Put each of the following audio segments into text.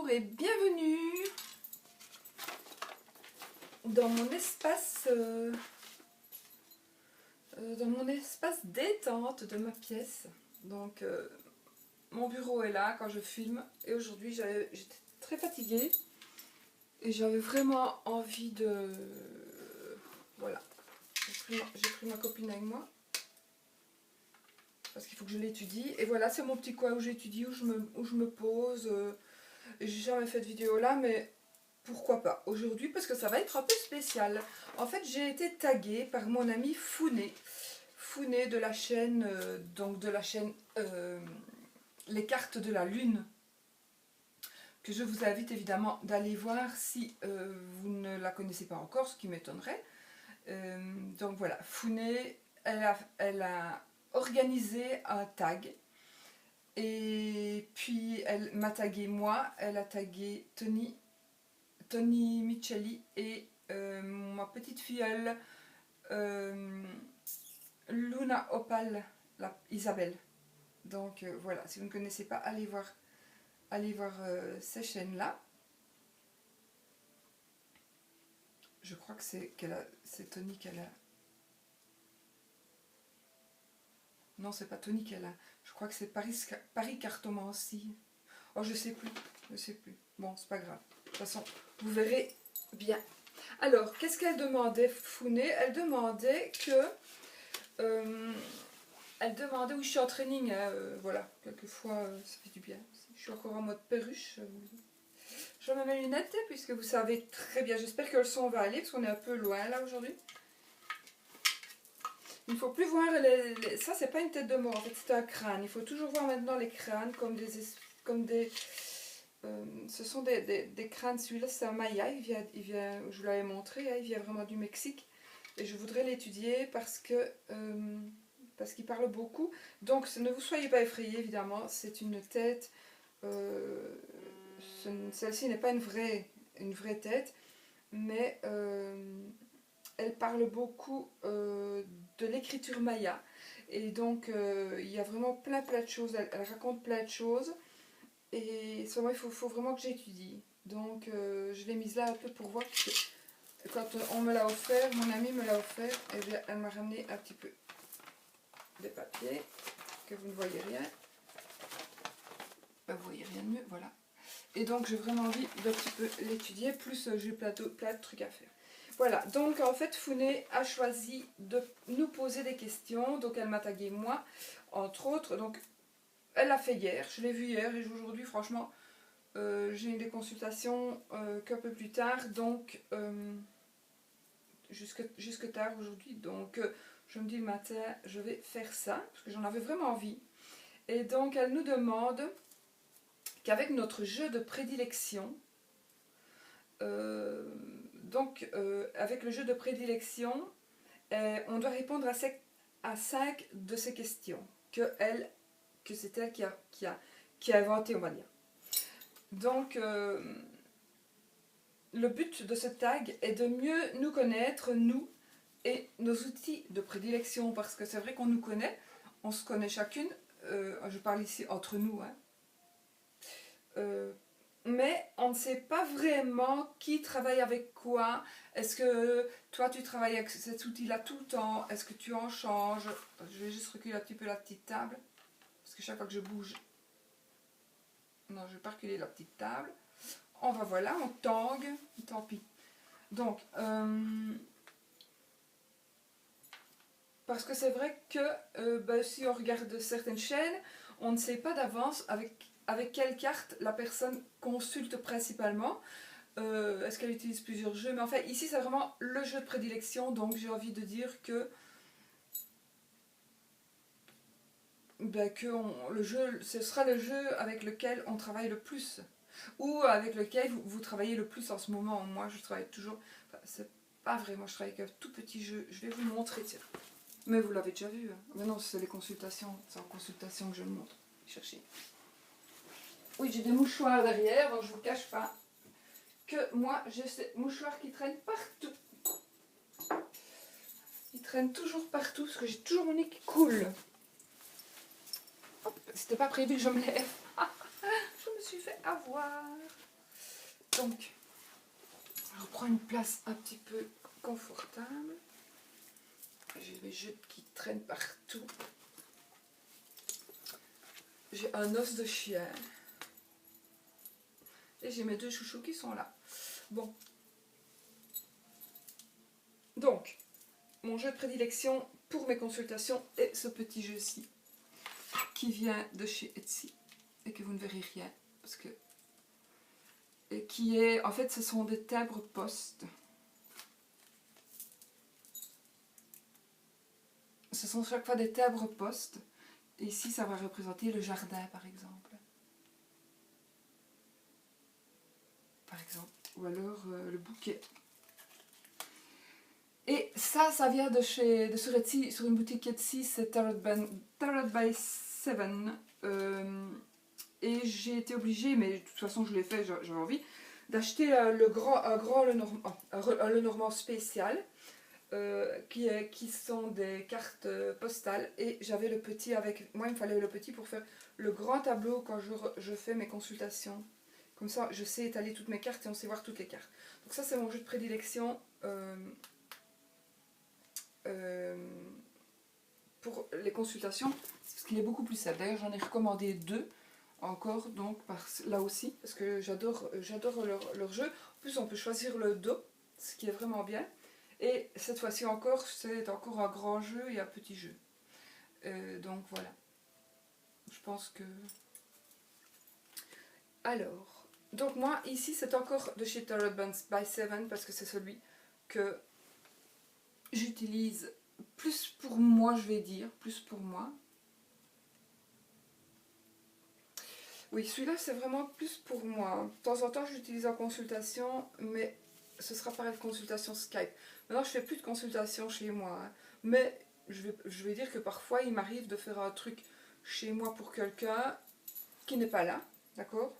Bonjour et bienvenue dans mon espace détente de ma pièce. Donc mon bureau est là quand je filme et aujourd'hui j'étais très fatiguée et j'avais vraiment envie de... Voilà, j'ai pris ma copine avec moi parce qu'il faut que je l'étudie. Et voilà, c'est mon petit coin où j'étudie, où je me pose. J'ai jamais fait de vidéo là, mais pourquoi pas aujourd'hui, parce que ça va être un peu spécial. En fait, j'ai été taguée par mon ami Founé de la chaîne, Les Cartes de la Lune, que je vous invite évidemment d'aller voir si vous ne la connaissez pas encore, ce qui m'étonnerait. Donc voilà, Founé, elle a organisé un tag. Et puis elle m'a tagué moi, elle a tagué Tony Micheli et ma petite filleule Luna Opal, Isabelle. Donc voilà, si vous ne connaissez pas, allez voir ces chaînes-là. Je crois que c'est Tony qu'elle a. Non, c'est pas Tony qu'elle a. Je crois que c'est Paris Cartomancie. Oh, je sais plus. Bon, c'est pas grave. De toute façon, vous verrez bien. Alors, qu'est-ce qu'elle demandait, Founé? Elle demandait oui, je suis en training, voilà, quelquefois ça fait du bien. Je suis encore en mode perruche. Je remets mes lunettes, puisque vous savez très bien, j'espère que le son va aller, parce qu'on est un peu loin là aujourd'hui. Il ne faut plus voir ça, c'est pas une tête de mort, en fait, c'est un crâne. Il faut toujours voir maintenant les crânes comme des ce sont des crânes. Celui-là, c'est un Maya, il vient, je vous l'avais montré, hein, il vient vraiment du Mexique. Et je voudrais l'étudier parce qu'il parle beaucoup. Donc, ne vous soyez pas effrayés, évidemment, c'est une tête. Celle-ci n'est pas une vraie tête, mais elle parle beaucoup de l'écriture maya. Et donc, il y a vraiment plein de choses. Elle raconte plein de choses. Et il faut vraiment que j'étudie. Donc, je l'ai mise là un peu pour voir. Quand on me l'a offert, mon amie me l'a offert, et bien, elle m'a ramené un petit peu des papiers, que vous ne voyez rien. Ben, vous voyez rien de mieux, voilà. Et donc, j'ai vraiment envie d'un petit peu l'étudier, plus j'ai plein de trucs à faire. Voilà, donc en fait, Founé a choisi de nous poser des questions. Donc, elle m'a tagué moi, entre autres. Donc, elle l'a fait hier, je l'ai vu hier, et aujourd'hui, franchement, j'ai eu des consultations qu'un peu plus tard, donc jusque tard aujourd'hui. Donc, je me dis le matin, je vais faire ça, parce que j'en avais vraiment envie. Et donc, elle nous demande qu'avec notre jeu de prédilection, avec le jeu de prédilection, on doit répondre à 5 de ces questions que c'est elle qui a inventé, on va dire. Donc, le but de ce tag est de mieux nous connaître, nous et nos outils de prédilection, parce que c'est vrai qu'on nous connaît, on se connaît chacune, je parle ici entre nous, hein. Mais on ne sait pas vraiment qui travaille avec quoi. Est-ce que toi tu travailles avec cet outil-là tout le temps? Est-ce que tu en changes? Je vais juste reculer un petit peu la petite table, parce que chaque fois que je bouge... Non, je ne vais pas reculer la petite table. On va, voilà, on tangue, tant pis. Donc, parce que c'est vrai que si on regarde certaines chaînes, on ne sait pas d'avance avec quelle carte la personne consulte principalement. Est-ce qu'elle utilise plusieurs jeux? Mais en fait, ici, c'est vraiment le jeu de prédilection, donc j'ai envie de dire que ce sera le jeu avec lequel on travaille le plus, ou avec lequel vous travaillez le plus en ce moment. Moi, je travaille toujours... Enfin, c'est pas vrai, moi je travaille avec un tout petit jeu. Je vais vous le montrer, tiens. Mais vous l'avez déjà vu, hein. Mais non, c'est les consultations. C'est en consultation que je le montre. Cherchez. Oui, j'ai des mouchoirs derrière, donc je ne vous cache pas que moi, j'ai ces mouchoirs qui traînent partout. Ils traînent toujours partout, parce que j'ai toujours mon nez qui coule. C'était pas prévu que je me lève. Je me suis fait avoir. Donc, je reprends une place un petit peu confortable. J'ai mes jeux qui traînent partout. J'ai un os de chien. Et j'ai mes deux chouchous qui sont là. Bon. Donc, mon jeu de prédilection pour mes consultations est ce petit jeu-ci. Qui vient de chez Etsy. Et que vous ne verrez rien. Parce que... Et qui est... En fait, ce sont des timbres poste. Ce sont chaque fois des timbres poste. Et ici, ça va représenter le jardin, par exemple. Par exemple. Ou alors le bouquet. Et ça vient de sur Etsy, sur une boutique Etsy, c'est Tarot by Seven. Et j'ai été obligée, mais de toute façon je l'ai fait, j'avais envie, d'acheter le Normand spécial, qui sont des cartes postales. Et j'avais le petit avec moi, il me fallait le petit pour faire le grand tableau quand je fais mes consultations. Comme ça, je sais étaler toutes mes cartes et on sait voir toutes les cartes. Donc ça, c'est mon jeu de prédilection pour les consultations, parce qu'il est beaucoup plus simple. D'ailleurs, j'en ai recommandé 2 encore, donc là aussi, parce que j'adore leur jeu. En plus, on peut choisir le dos, ce qui est vraiment bien. Et cette fois-ci encore, c'est encore un grand jeu et un petit jeu. Donc voilà. Je pense que... Alors, donc moi, ici, c'est encore de chez Tarot by Seven, parce que c'est celui que j'utilise plus pour moi, je vais dire, plus pour moi. Oui, celui-là, c'est vraiment plus pour moi. De temps en temps, je l'utilise en consultation, mais ce sera pareil de consultation Skype. Maintenant, je fais plus de consultation chez moi, hein. Mais je vais dire que parfois, il m'arrive de faire un truc chez moi pour quelqu'un qui n'est pas là, d'accord?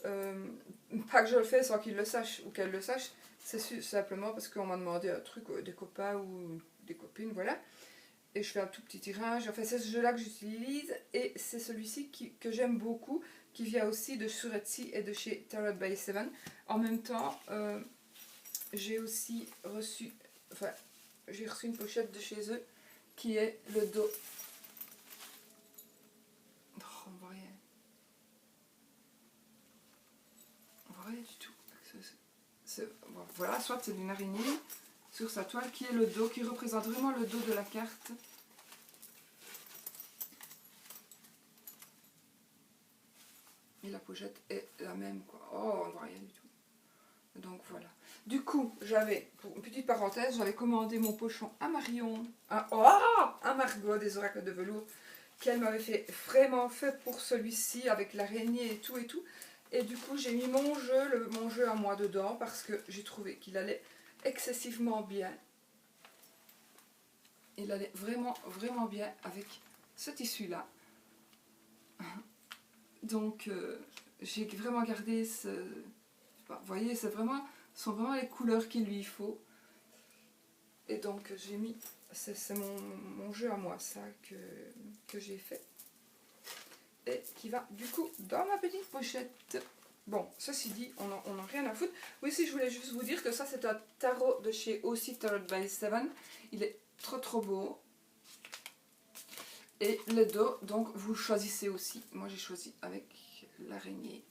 Pas que je le fais sans qu'il le sache ou qu'elle le sache, c'est simplement parce qu'on m'a demandé un truc, des copains ou des copines, voilà. Et je fais un tout petit tirage. Enfin, c'est ce jeu-là que j'utilise. Et c'est celui-ci que j'aime beaucoup, qui vient aussi de sur Etsy et de chez Tarot by Seven. En même temps, j'ai aussi reçu... Enfin, j'ai reçu une pochette de chez eux, qui est le dos. Oh, on voit rien. On voit rien du tout. Bon, voilà, soit c'est d'une araignée sur sa toile, qui est le dos, qui représente vraiment le dos de la carte. Et la pochette est la même, quoi. Oh, on voit rien du tout. Donc voilà. Du coup, pour une petite parenthèse, j'avais commandé mon pochon à Marion, à Margot des oracles de velours, qu'elle m'avait vraiment fait pour celui-ci, avec l'araignée et tout et tout. Et du coup, j'ai mis mon jeu à moi dedans, parce que j'ai trouvé qu'il allait excessivement bien. Il allait vraiment, vraiment bien avec ce tissu-là. Donc, j'ai vraiment gardé ce... Vous voyez, ce sont vraiment les couleurs qu'il lui faut. Et donc, j'ai mis... C'est mon jeu à moi, ça, que j'ai fait. Et qui va, du coup, dans ma petite pochette. Bon, ceci dit, on n'en a rien à foutre. Oui, si, je voulais juste vous dire que ça, c'est un tarot de chez aussi Tarot by Seven. Il est trop, trop beau. Et le dos, donc, vous le choisissez aussi. Moi, j'ai choisi avec l'araignée.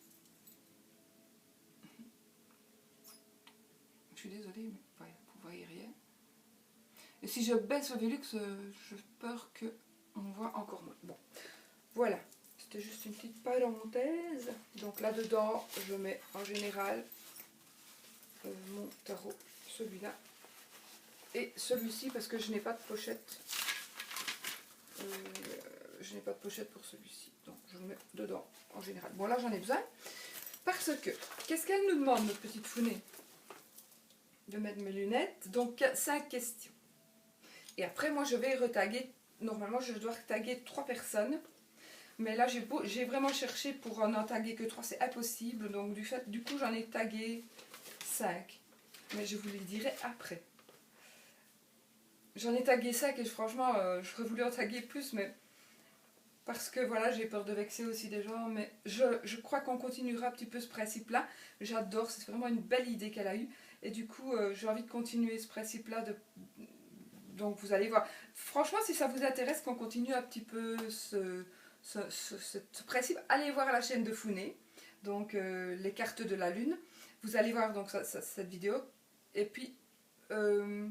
Je suis désolée, mais vous voyez rien. Et si je baisse le Velux, j'ai peur qu'on voit encore moins. Bon, voilà. C'était juste une petite parenthèse. Donc là-dedans, je mets en général mon tarot, celui-là. Et celui-ci, parce que je n'ai pas de pochette. Je n'ai pas de pochette pour celui-ci. Donc je le mets dedans en général. Bon, là, j'en ai besoin. Parce que, qu'est-ce qu'elle nous demande, notre petite fournée? De mettre mes lunettes. Donc, 5 questions. Et après, moi, je vais retaguer. Normalement, je dois retaguer 3 personnes. Mais là, j'ai vraiment cherché pour n'en taguer que 3. C'est impossible. Donc, du coup, j'en ai tagué 5. Mais je vous les dirai après. J'en ai tagué 5 et franchement, j'aurais voulu en taguer plus. Mais parce que voilà, j'ai peur de vexer aussi des gens, mais je crois qu'on continuera un petit peu ce principe-là. J'adore, c'est vraiment une belle idée qu'elle a eue, et du coup, j'ai envie de continuer ce principe-là. Donc vous allez voir. Franchement, si ça vous intéresse qu'on continue un petit peu ce principe, allez voir la chaîne de Founé, donc les cartes de la lune. Vous allez voir donc cette vidéo, et puis... euh,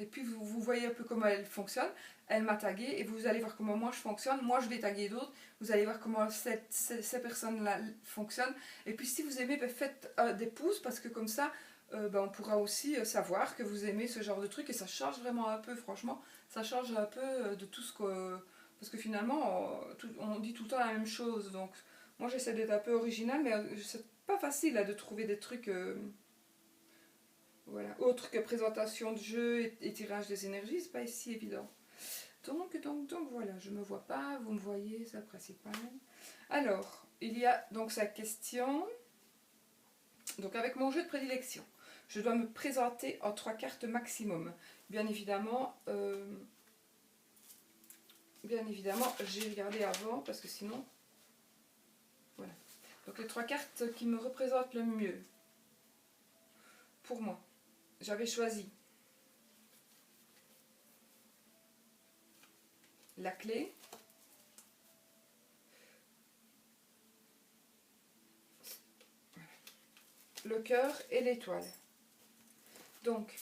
et puis vous voyez un peu comment elle fonctionne. Elle m'a tagué et vous allez voir comment moi je fonctionne. Moi je vais taguer d'autres. Vous allez voir comment ces personnes-là fonctionnent. Et puis si vous aimez, ben, faites des pouces parce que comme ça, ben, on pourra aussi savoir que vous aimez ce genre de truc. Et ça change vraiment un peu, franchement. Ça change un peu de tout ce que... Parce que finalement, on dit tout le temps la même chose. Donc moi j'essaie d'être un peu original, mais c'est pas facile là, de trouver des trucs... voilà. Autre que présentation de jeu et tirage des énergies, c'est pas si évident. Donc voilà, je me vois pas, vous me voyez, c'est le principal. Alors, il y a donc sa question. Donc avec mon jeu de prédilection, je dois me présenter en 3 cartes maximum. Bien évidemment, j'ai regardé avant parce que sinon, voilà. Donc les 3 cartes qui me représentent le mieux, pour moi, j'avais choisi la clé, le cœur et l'étoile. Donc,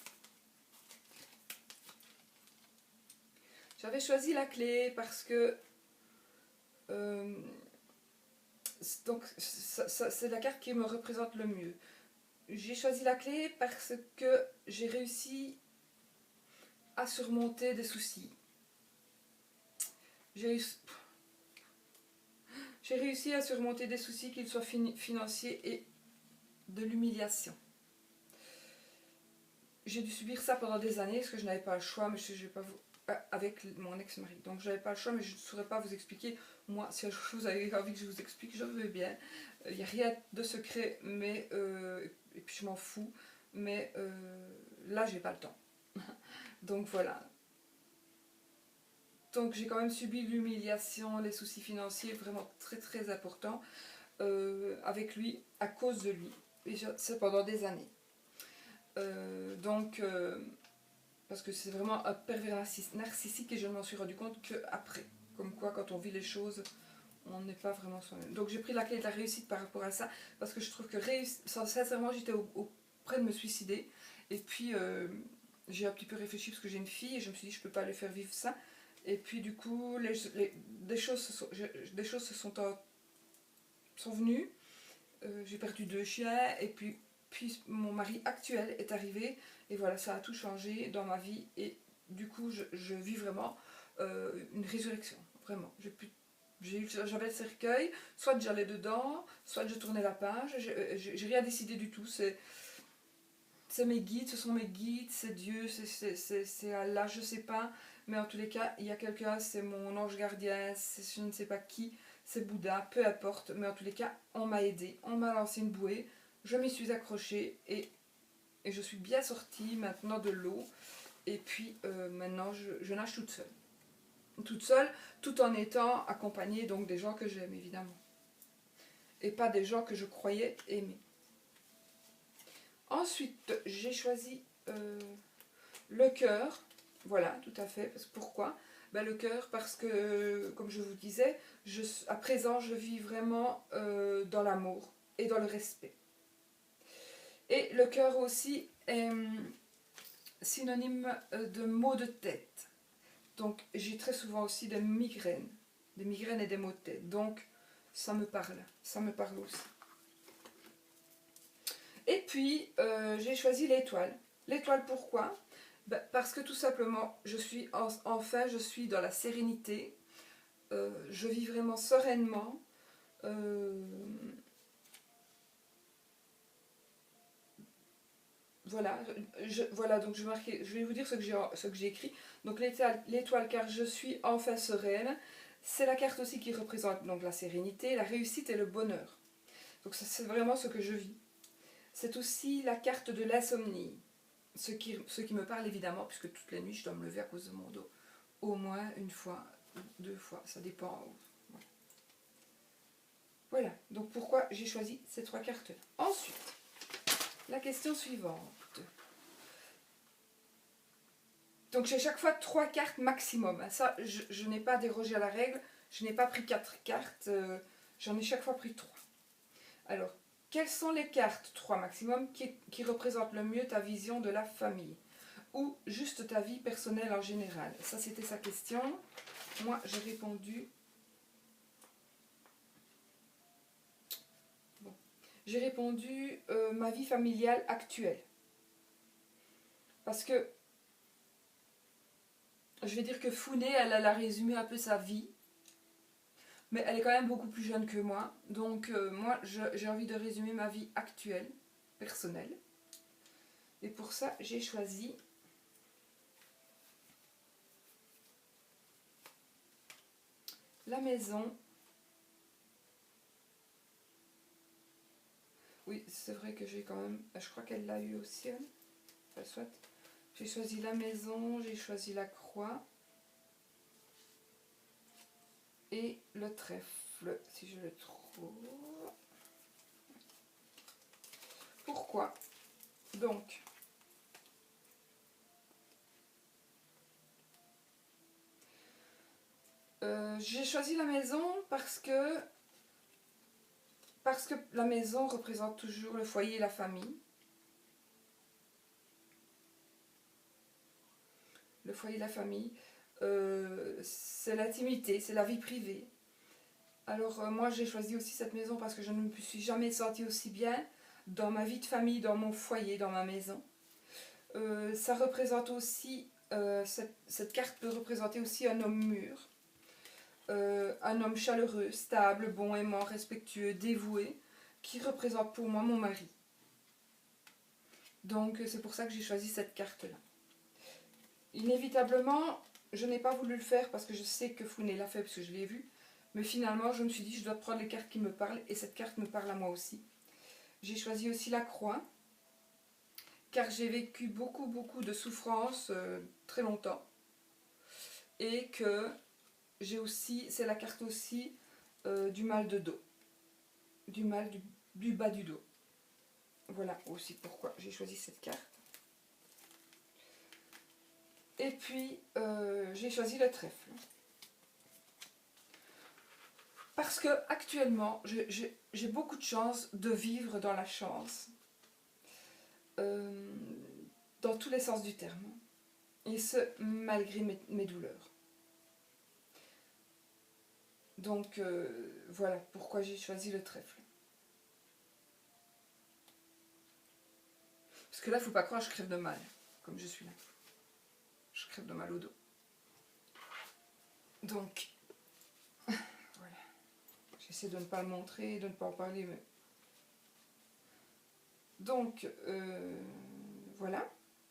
j'avais choisi la clé parce que donc c'est la carte qui me représente le mieux. J'ai choisi la clé parce que j'ai réussi à surmonter des soucis. J'ai réussi à surmonter des soucis, qu'ils soient financiers et de l'humiliation. J'ai dû subir ça pendant des années parce que je n'avais pas le choix, mais je vais pas vous... avec mon ex-mari. Donc je n'avais pas le choix, mais je ne saurais pas vous expliquer. Moi, si vous avez envie que je vous explique, je veux bien. Il n'y a rien de secret, mais et puis je m'en fous. Mais là, j'ai pas le temps. Donc voilà. Donc j'ai quand même subi l'humiliation, les soucis financiers vraiment très très importants avec lui, à cause de lui. Et c'est pendant des années. Parce que c'est vraiment un pervers narcissique et je ne m'en suis rendu compte qu'après. Comme quoi, quand on vit les choses, on n'est pas vraiment soi-même. Donc j'ai pris la clé de la réussite par rapport à ça, parce que je trouve que sincèrement, j'étais près de me suicider. Et puis j'ai un petit peu réfléchi parce que j'ai une fille et je me suis dit, je ne peux pas lui faire vivre ça. Et puis du coup, des choses sont venues. J'ai perdu 2 chiens et puis mon mari actuel est arrivé et voilà, ça a tout changé dans ma vie et du coup je vis vraiment une résurrection, vraiment. J'avais le cercueil, soit j'allais dedans, soit je tournais la page, j'ai rien décidé du tout, c'est mes guides, ce sont mes guides, c'est Dieu, c'est Allah, je sais pas, mais en tous les cas, il y a quelqu'un, c'est mon ange gardien, c'est je ne sais pas qui, c'est Bouddha, peu importe, mais en tous les cas, on m'a aidé, on m'a lancé une bouée, je m'y suis accrochée et je suis bien sortie maintenant de l'eau, et puis maintenant je nage toute seule, tout en étant accompagnée donc des gens que j'aime évidemment, et pas des gens que je croyais aimer. Ensuite, j'ai choisi le cœur. Voilà, tout à fait. Pourquoi ? Ben, le cœur, parce que, comme je vous disais, à présent, je vis vraiment dans l'amour et dans le respect. Et le cœur aussi est synonyme de maux de tête. Donc, j'ai très souvent aussi des migraines et des maux de tête. Donc, ça me parle aussi. Et puis, j'ai choisi l'étoile. L'étoile, pourquoi ? Ben, parce que tout simplement, je suis dans la sérénité. Je vis vraiment sereinement. Voilà, donc je vais vous dire ce que j'ai écrit. Donc l'étoile, car je suis enfin sereine. C'est la carte aussi qui représente donc la sérénité, la réussite et le bonheur. Donc c'est vraiment ce que je vis. C'est aussi la carte de l'insomnie. Ce qui me parle évidemment, puisque toutes les nuits je dois me lever à cause de mon dos. Au moins une fois, 2 fois, ça dépend. Voilà. Donc pourquoi j'ai choisi ces 3 cartes-là. Ensuite, la question suivante. Donc j'ai chaque fois 3 cartes maximum. Ça, je n'ai pas dérogé à la règle. Je n'ai pas pris 4 cartes. J'en ai chaque fois pris 3. Alors, quelles sont les cartes 3 maximum qui représentent le mieux ta vision de la famille? Ou juste ta vie personnelle en général? Ça, c'était sa question. Moi, j'ai répondu... Bon. J'ai répondu ma vie familiale actuelle. Parce que, je vais dire que Founé, elle a résumé un peu sa vie. Mais elle est quand même beaucoup plus jeune que moi. Donc, moi, j'ai envie de résumer ma vie actuelle, personnelle. Et pour ça, j'ai choisi... la maison. Oui, c'est vrai que j'ai quand même... Je crois qu'elle l'a eu aussi, elle. Enfin, soit. J'ai choisi la maison, j'ai choisi la croix. Et le trèfle, si je le trouve. Pourquoi? Donc... j'ai choisi la maison parce que la maison représente toujours le foyer et la famille. Le foyer et la famille, c'est l'intimité, c'est la vie privée. Alors moi j'ai choisi aussi cette maison parce que je ne me suis jamais sentie aussi bien dans ma vie de famille, dans mon foyer, dans ma maison. Ça représente aussi, cette carte peut représenter aussi un homme mûr. Un homme chaleureux, stable, bon, aimant, respectueux, dévoué, qui représente pour moi mon mari. Donc c'est pour ça que j'ai choisi cette carte-là. Inévitablement, je n'ai pas voulu le faire parce que je sais que Founé l'a fait parce que je l'ai vu. Mais finalement, je me suis dit, je dois prendre les cartes qui me parlent et cette carte me parle à moi aussi. J'ai choisi aussi la croix, car j'ai vécu beaucoup de souffrances très longtemps. Et que j'ai aussi, c'est la carte aussi du mal de dos, du mal du bas du dos. Voilà aussi pourquoi j'ai choisi cette carte. Et puis j'ai choisi le trèfle. Parce que actuellement, j'ai beaucoup de chance de vivre dans la chance, dans tous les sens du terme. Et ce, malgré mes douleurs. Donc voilà pourquoi j'ai choisi le trèfle. Parce que là, faut pas croire, je crève de mal, comme je suis là. Je crève de mal au dos. Donc, voilà. J'essaie de ne pas le montrer, de ne pas en parler. Mais... donc, voilà.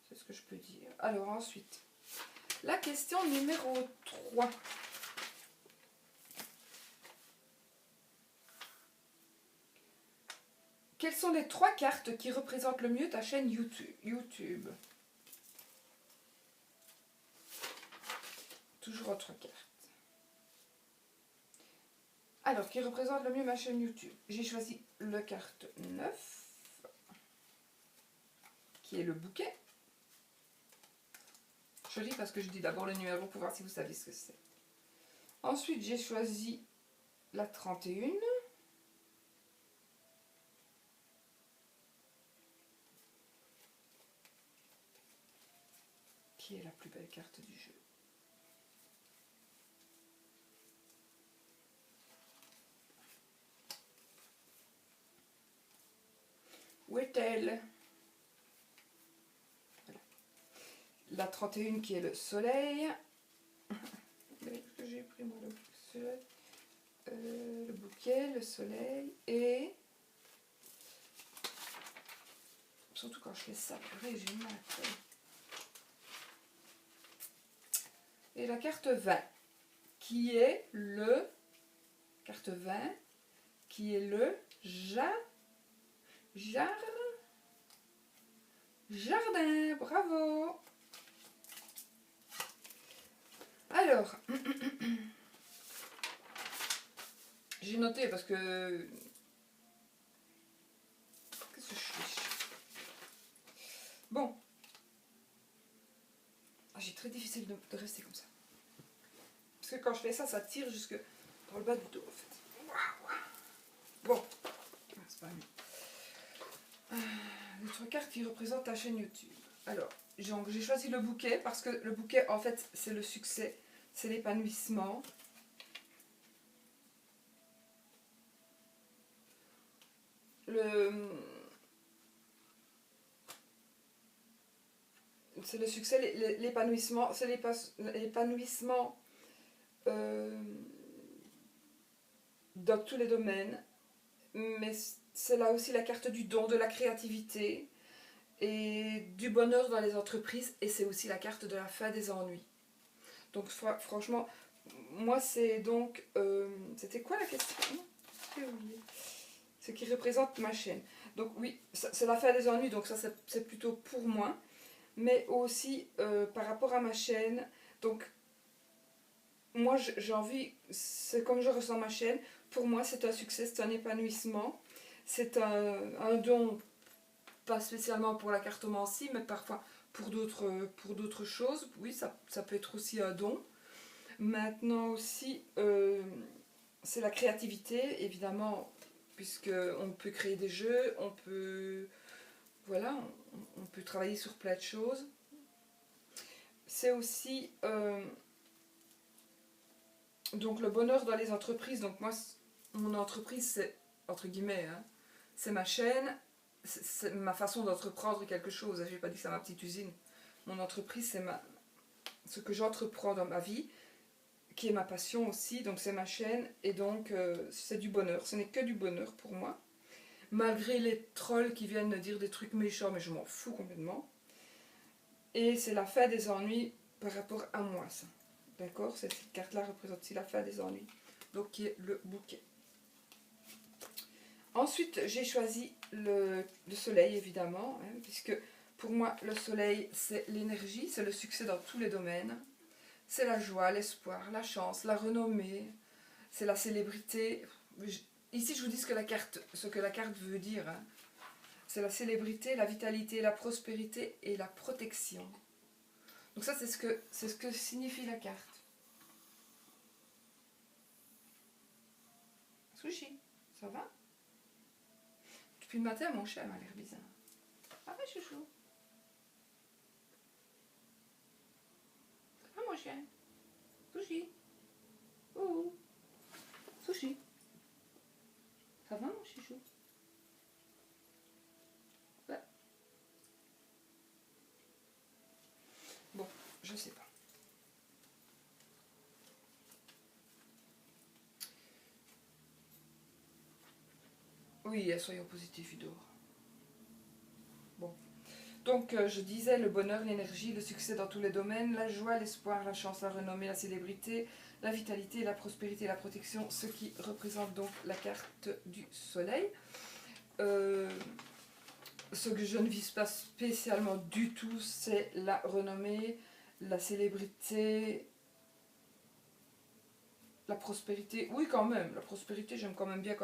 C'est ce que je peux dire. Alors ensuite, la question numéro 3. Quelles sont les 3 cartes qui représentent le mieux ta chaîne YouTube? Toujours en 3 cartes. Alors, qui représente le mieux ma chaîne YouTube? J'ai choisi la carte 9, qui est le bouquet. Je lis parce que je dis d'abord le numéro pour voir si vous savez ce que c'est. Ensuite, j'ai choisi la 31. Qui est la plus belle carte du jeu. Où est-elle? Voilà. La 31 qui est le soleil. Est-ce que j'ai pris moi le bouquet, le soleil et... surtout quand je fais ça, j'ai mal. Et la carte 20 qui est le... carte 20 qui est le jardin. Bravo. Alors, j'ai noté parce que Bon. Ah, j'ai très difficile de rester comme ça. Parce que quand je fais ça, ça tire jusque dans le bas du dos, en fait. Bon. Ah, c'est pas mieux. Les 3 cartes qui représentent ta chaîne YouTube. Alors, j'ai choisi le bouquet parce que le bouquet, en fait, c'est le succès, c'est l'épanouissement. C'est le succès, l'épanouissement, c'est l'épanouissement dans tous les domaines, mais c'est là aussi la carte du don, de la créativité et du bonheur dans les entreprises, et c'est aussi la carte de la fin des ennuis. Donc franchement, moi c'est donc... c'était quoi la question? J'ai oublié. Ce qui représente ma chaîne. Donc oui, c'est la fin des ennuis, donc ça c'est plutôt pour moi. Mais aussi par rapport à ma chaîne, donc moi j'ai envie, c'est comme je ressens ma chaîne, pour moi c'est un succès, c'est un épanouissement, c'est un don, pas spécialement pour la cartomancie, mais parfois pour d'autres choses. Oui, ça peut être aussi un don. Maintenant aussi, c'est la créativité, évidemment, puisqu'on peut créer des jeux, on peut... Voilà, on peut travailler sur plein de choses. C'est aussi donc le bonheur dans les entreprises. Donc moi, mon entreprise, c'est, entre guillemets, hein, c'est ma chaîne, c'est ma façon d'entreprendre quelque chose. Je n'ai pas dit que c'est ma petite usine. Mon entreprise, c'est ce que j'entreprends dans ma vie, qui est ma passion aussi. Donc c'est ma chaîne, et donc c'est du bonheur. Ce n'est que du bonheur pour moi. Malgré les trolls qui viennent dire des trucs méchants, mais je m'en fous complètement. Et c'est la fin des ennuis par rapport à moi, ça. D'accord? Cette carte-là représente aussi la fin des ennuis. Donc, qui est le bouquet. Ensuite, j'ai choisi le soleil, évidemment, hein, puisque pour moi, le soleil, c'est l'énergie, c'est le succès dans tous les domaines. C'est la joie, l'espoir, la chance, la renommée, c'est la célébrité. Ici, je vous dis ce que la carte veut dire. Hein. C'est la célébrité, la vitalité, la prospérité et la protection. Donc ça, c'est ce que signifie la carte. Sushi, ça va? Depuis le matin, mon chat m'a l'air bizarre. Ah ouais, chouchou. Ça va, mon chien? Sushi. Ouh. Sushi. Ça va, mon chouchou? Ouais. Bon, je sais pas. Oui, soyons positifs, il dort. Bon. Donc, je disais le bonheur, l'énergie, le succès dans tous les domaines, la joie, l'espoir, la chance, la renommée, la célébrité, la vitalité, la prospérité, la protection, ce qui représente donc la carte du soleil. Ce que je ne vise pas spécialement du tout, c'est la renommée, la célébrité, la prospérité. Oui, quand même, la prospérité, j'aime quand même bien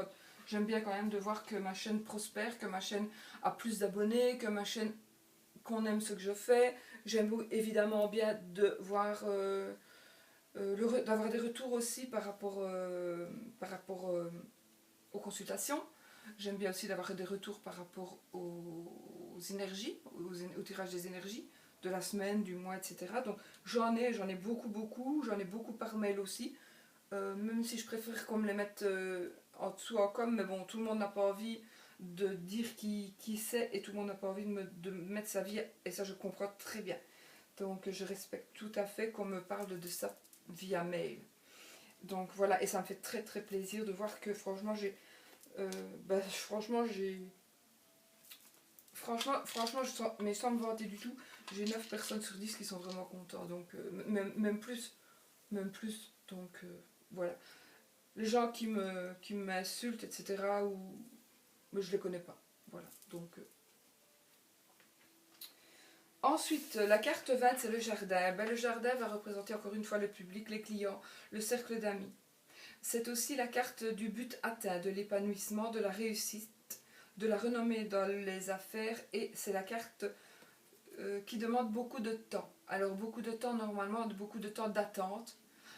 j'aime bien quand même de voir que ma chaîne prospère, que ma chaîne a plus d'abonnés, que ma chaîne, qu'on aime ce que je fais. J'aime évidemment bien de voir, d'avoir des retours aussi par rapport aux consultations. J'aime bien aussi d'avoir des retours par rapport aux énergies, au tirage des énergies de la semaine, du mois, etc. Donc j'en ai beaucoup, j'en ai beaucoup par mail aussi. Même si je préfère qu'on me les mette en dessous en com, mais bon, tout le monde n'a pas envie de dire qui c'est, et tout le monde n'a pas envie de mettre sa vie, et ça je comprends très bien. Donc je respecte tout à fait qu'on me parle de ça via mail. Donc voilà, et ça me fait très très plaisir de voir que franchement j'ai... Franchement, mais sans me vanter du tout, j'ai 9 personnes sur 10 qui sont vraiment contents, donc même plus. Donc voilà. Les gens qui m'insultent, etc., mais je les connais pas. Voilà, donc... Ensuite, la carte 20, c'est le jardin. Le jardin va représenter encore une fois le public, les clients, le cercle d'amis. C'est aussi la carte du but atteint, de l'épanouissement, de la réussite, de la renommée dans les affaires, et c'est la carte qui demande beaucoup de temps. Alors beaucoup de temps normalement, beaucoup de temps d'attente.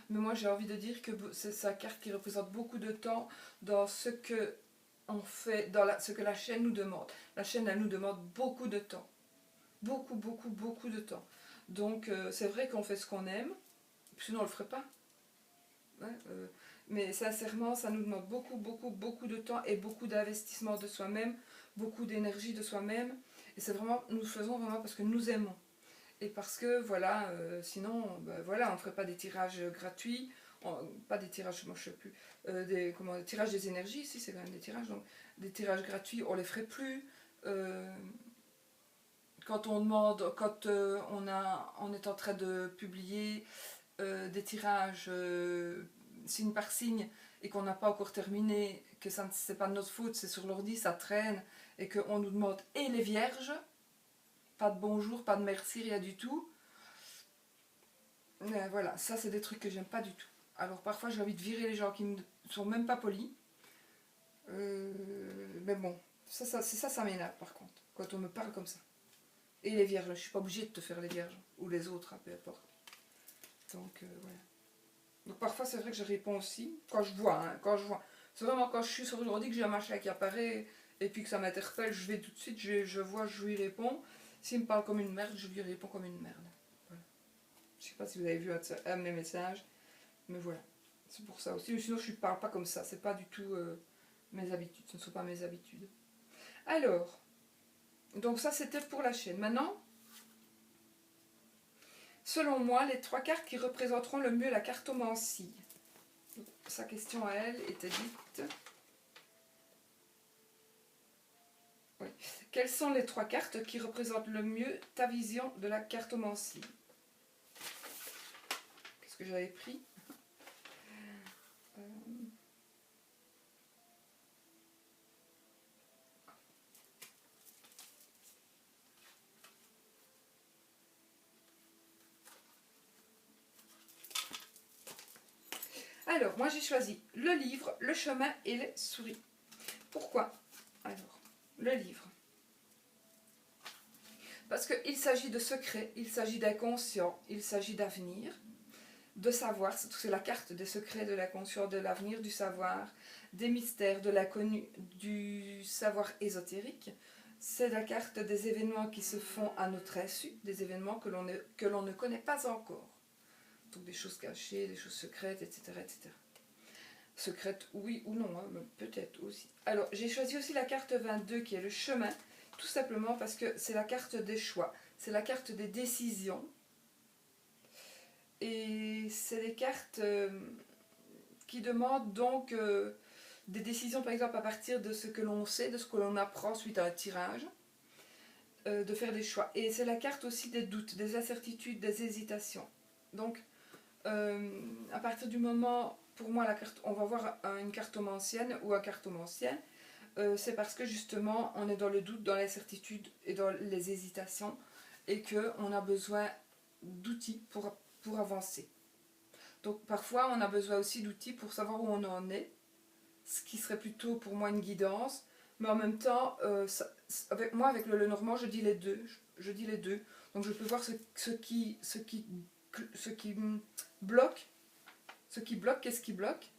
Mais moi j'ai envie de dire que c'est sa carte qui représente beaucoup de temps dans ce que on fait, dans ce que la chaîne nous demande. La chaîne elle nous demande beaucoup de temps. Beaucoup, beaucoup, beaucoup de temps. Donc c'est vrai qu'on fait ce qu'on aime, sinon on le ferait pas. Ouais, mais sincèrement, ça nous demande beaucoup, beaucoup, beaucoup de temps et beaucoup d'investissement de soi-même, beaucoup d'énergie de soi-même. Et c'est vraiment, nous le faisons vraiment parce que nous aimons. Et parce que, voilà, sinon, ben, voilà, on ne ferait pas des tirages gratuits, pas des tirages, moi je ne sais plus, des tirages des énergies, si c'est quand même des tirages, donc des tirages gratuits, on ne les ferait plus. Euh, Quand on demande, quand on est en train de publier des tirages signe par signe et qu'on n'a pas encore terminé, que ça c'est pas de notre faute, c'est sur l'ordi, ça traîne et qu'on nous demande et les vierges, pas de bonjour, pas de merci, rien du tout. Mais voilà, ça c'est des trucs que j'aime pas du tout. Alors parfois j'ai envie de virer les gens qui ne sont même pas polis. Mais bon, ça m'énerve par contre, quand on me parle comme ça. Et les vierges, je suis pas obligée de te faire les vierges, ou les autres, hein, peu importe. Donc voilà. Donc parfois c'est vrai que je réponds aussi, quand je vois, hein, quand je vois. C'est vraiment quand je suis sur l'ordi que j'ai un machin qui apparaît et puis que ça m'interpelle, je vais tout de suite, je vois, je lui réponds. S'il me parle comme une merde, je lui réponds comme une merde. Voilà. Je sais pas si vous avez vu un de mes messages, mais voilà. C'est pour ça aussi. Sinon je ne parle pas comme ça, c'est pas du tout mes habitudes, ce ne sont pas mes habitudes. Alors, donc ça c'était pour la chaîne. Maintenant, selon moi, les 3 cartes qui représenteront le mieux la cartomancie. Sa question à elle était dite. Oui. Quelles sont les 3 cartes qui représentent le mieux ta vision de la cartomancie? Qu'est-ce que j'avais pris? Alors, moi j'ai choisi le livre, le chemin et les souris. Pourquoi? Alors, le livre. Parce qu'il s'agit de secrets, il s'agit d'inconscient, il s'agit d'avenir, de savoir, c'est la carte des secrets, de l'inconscient, de l'avenir, du savoir, des mystères, de l'inconnu, du savoir ésotérique. C'est la carte des événements qui se font à notre insu, des événements que l'on ne connaît pas encore. Donc des choses cachées, des choses secrètes, etc. etc. Secrètes, oui ou non, hein, peut-être aussi. Alors, j'ai choisi aussi la carte 22 qui est le chemin, tout simplement parce que c'est la carte des choix, c'est la carte des décisions. Et c'est des cartes qui demandent donc des décisions, par exemple, à partir de ce que l'on sait, de ce que l'on apprend suite à un tirage, de faire des choix. Et c'est la carte aussi des doutes, des incertitudes, des hésitations. Donc, à partir du moment, pour moi, la carte, on va voir une cartomancienne ou un cartomancien, c'est parce que justement, on est dans le doute, dans l'incertitude et dans les hésitations, et qu'on a besoin d'outils pour avancer. Donc parfois, on a besoin aussi d'outils pour savoir où on en est, ce qui serait plutôt pour moi une guidance, mais en même temps, avec le Lenormand, je dis les deux. Je dis les deux. Donc je peux voir ce qui bloque, qu'est-ce qui bloque.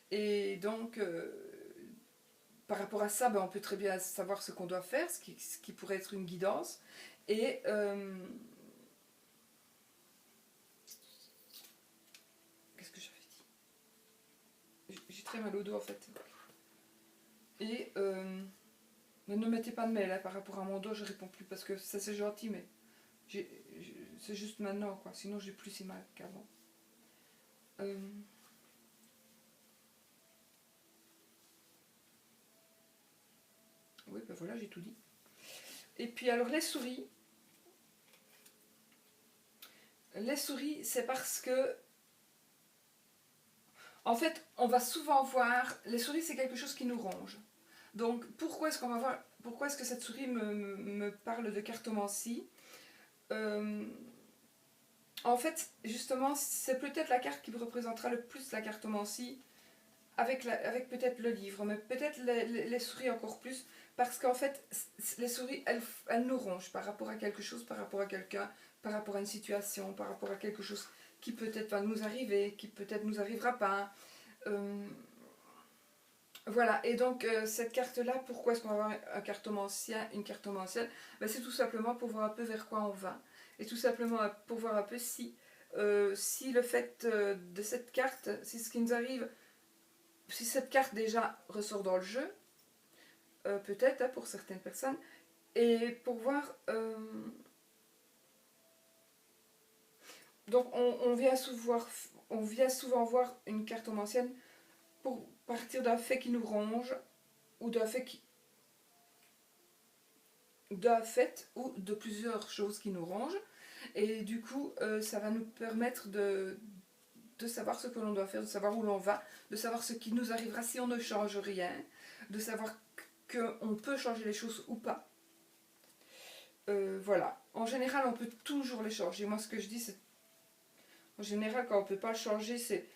Et donc, par rapport à ça, on peut très bien savoir ce qu'on doit faire, ce qui pourrait être une guidance. Et qu'est-ce que j'avais dit? J'ai très mal au dos en fait. Et ne mettez pas de mail hein, par rapport à mon dos, je réponds plus parce que ça c'est gentil, mais c'est juste maintenant quoi. Sinon j'ai plus si mal qu'avant. Oui, ben voilà, j'ai tout dit. Et puis alors les souris. Les souris, c'est parce que en fait, on va souvent voir. Les souris, c'est quelque chose qui nous ronge. Donc pourquoi est-ce qu'on va voir. Pourquoi est-ce que cette souris me parle de cartomancie? En fait, justement, c'est peut-être la carte qui représentera le plus la cartomancie avec peut-être le livre, mais peut-être les souris encore plus, parce qu'en fait, les souris, elles nous rongent par rapport à quelque chose, par rapport à quelqu'un, par rapport à une situation, par rapport à quelque chose qui peut-être va nous arriver, qui peut-être nous arrivera pas. Euh, voilà, et donc cette carte-là, pourquoi est-ce qu'on va avoir un cartomancien, une cartomancienne? Ben, c'est tout simplement pour voir un peu vers quoi on va, et tout simplement pour voir un peu si le fait de cette carte, si ce qui nous arrive, si cette carte déjà ressort dans le jeu, peut-être hein, pour certaines personnes, et pour voir... donc on vient souvent voir une cartomancienne pour partir d'un fait qui nous ronge, ou d'un fait ou de plusieurs choses qui nous rongent. Et du coup, ça va nous permettre de savoir ce que l'on doit faire, de savoir où l'on va, de savoir ce qui nous arrivera si on ne change rien, de savoir qu'on peut changer les choses ou pas. Voilà. En général, on peut toujours les changer. Moi, ce que je dis, c'est en général, quand on ne peut pas le changer, c'est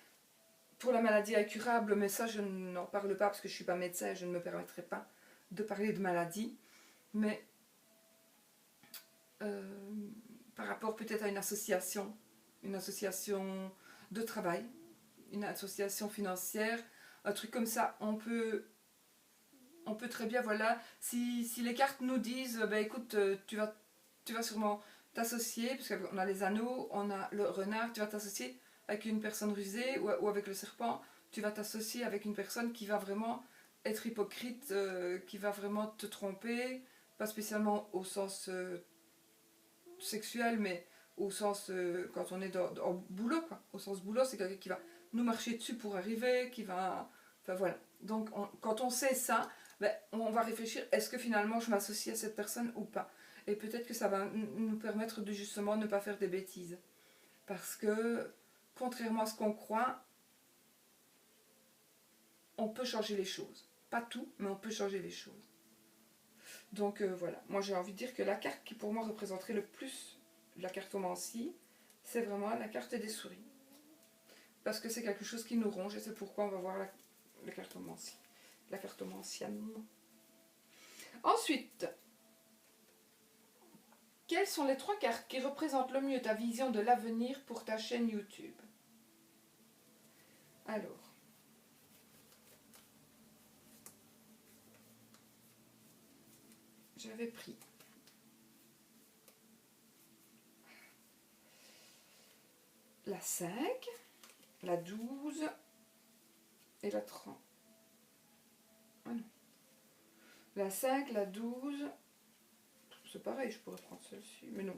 pour la maladie incurable, mais ça, je n'en parle pas parce que je ne suis pas médecin et je ne me permettrai pas de parler de maladie. Mais euh, par rapport peut-être à une association de travail, une association financière, un truc comme ça, on peut très bien, voilà, si les cartes nous disent, ben écoute, tu vas sûrement t'associer, parce qu'on a les anneaux, on a le renard, tu vas t'associer avec une personne rusée ou avec le serpent, tu vas t'associer avec une personne qui va vraiment être hypocrite, qui va vraiment te tromper, pas spécialement au sens sexuel, mais au sens quand on est dans boulot, quoi. Au sens boulot, c'est quelqu'un qui va nous marcher dessus pour arriver, qui va... Enfin voilà. Donc quand on sait ça, ben, on va réfléchir, est-ce que finalement je m'associe à cette personne ou pas? Et peut-être que ça va nous permettre de justement ne pas faire des bêtises. Parce que, contrairement à ce qu'on croit, on peut changer les choses. Pas tout, mais on peut changer les choses. Donc voilà, moi j'ai envie de dire que la carte qui pour moi représenterait le plus la cartomancie, c'est vraiment la carte des souris. Parce que c'est quelque chose qui nous ronge et c'est pourquoi on va voir la cartomancie. La cartomancienne. Ensuite, quelles sont les 3 cartes qui représentent le mieux ta vision de l'avenir pour ta chaîne YouTube? Alors, j'avais pris la 5, la 12 et la 30. Ah non. La 5, la 12, c'est pareil, je pourrais prendre celle-ci, mais non.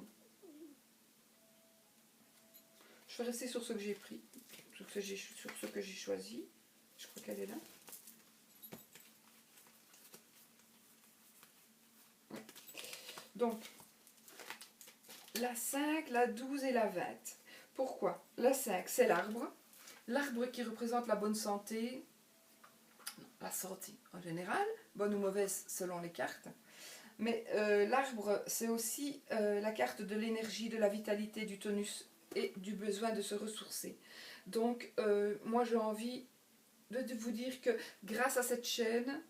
Je vais rester sur ce que j'ai pris, sur ce que j'ai choisi. Je crois qu'elle est là. Ouais. Donc, la 5, la 12 et la 20. Pourquoi? La 5, c'est l'arbre. L'arbre qui représente la bonne santé, la santé en général, bonne ou mauvaise selon les cartes. Mais l'arbre, c'est aussi la carte de l'énergie, de la vitalité, du tonus et du besoin de se ressourcer. Donc, moi, j'ai envie de vous dire que grâce à cette chaîne,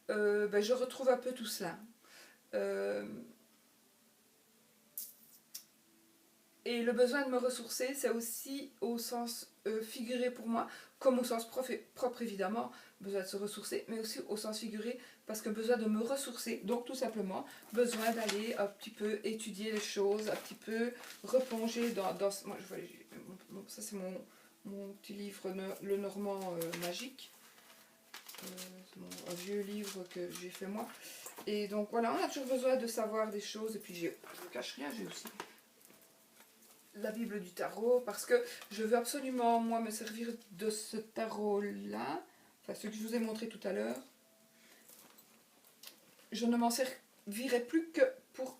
ben, je retrouve un peu tout cela. Et le besoin de me ressourcer, c'est aussi au sens figuré pour moi, comme au sens propre évidemment, besoin de se ressourcer, mais aussi au sens figuré, parce que besoin de me ressourcer, donc tout simplement, besoin d'aller un petit peu étudier les choses, un petit peu replonger dans moi, ça c'est mon petit livre, le Normand magique, un vieux livre que j'ai fait moi. Et donc voilà, on a toujours besoin de savoir des choses, et puis je ne cache rien, j'ai aussi la Bible du tarot, parce que je veux absolument, moi, me servir de ce tarot-là, enfin, ce que je vous ai montré tout à l'heure. Je ne m'en servirai plus que pour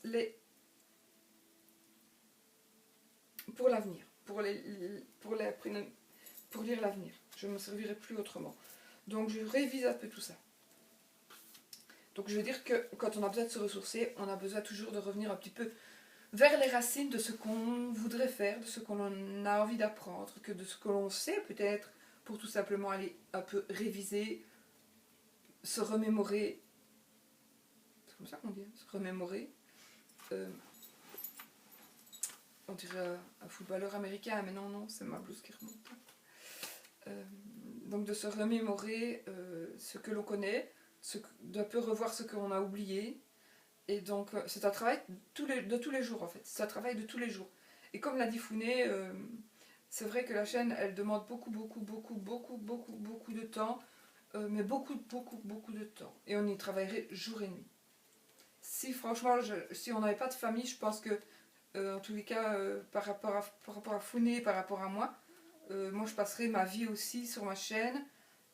l'avenir, pour lire l'avenir. Je ne me servirai plus autrement. Donc, je révise un peu tout ça. Donc, je veux dire que quand on a besoin de se ressourcer, on a besoin toujours de revenir un petit peu vers les racines de ce qu'on voudrait faire, de ce qu'on a envie d'apprendre, que de ce que l'on sait peut-être pour tout simplement aller un peu réviser, se remémorer, c'est comme ça qu'on dit, se remémorer. On dirait un footballeur américain, mais non, c'est ma blouse qui remonte. Donc de se remémorer ce que l'on connaît, d'un peu revoir ce qu'on a oublié. Et donc c'est un travail de tous les jours en fait, c'est un travail de tous les jours. Et comme l'a dit Founé, c'est vrai que la chaîne elle demande beaucoup de temps, mais beaucoup de temps. Et on y travaillerait jour et nuit. Si franchement, si on n'avait pas de famille, je pense que en tous les cas, par rapport à Founé, par rapport à moi, moi je passerai ma vie aussi sur ma chaîne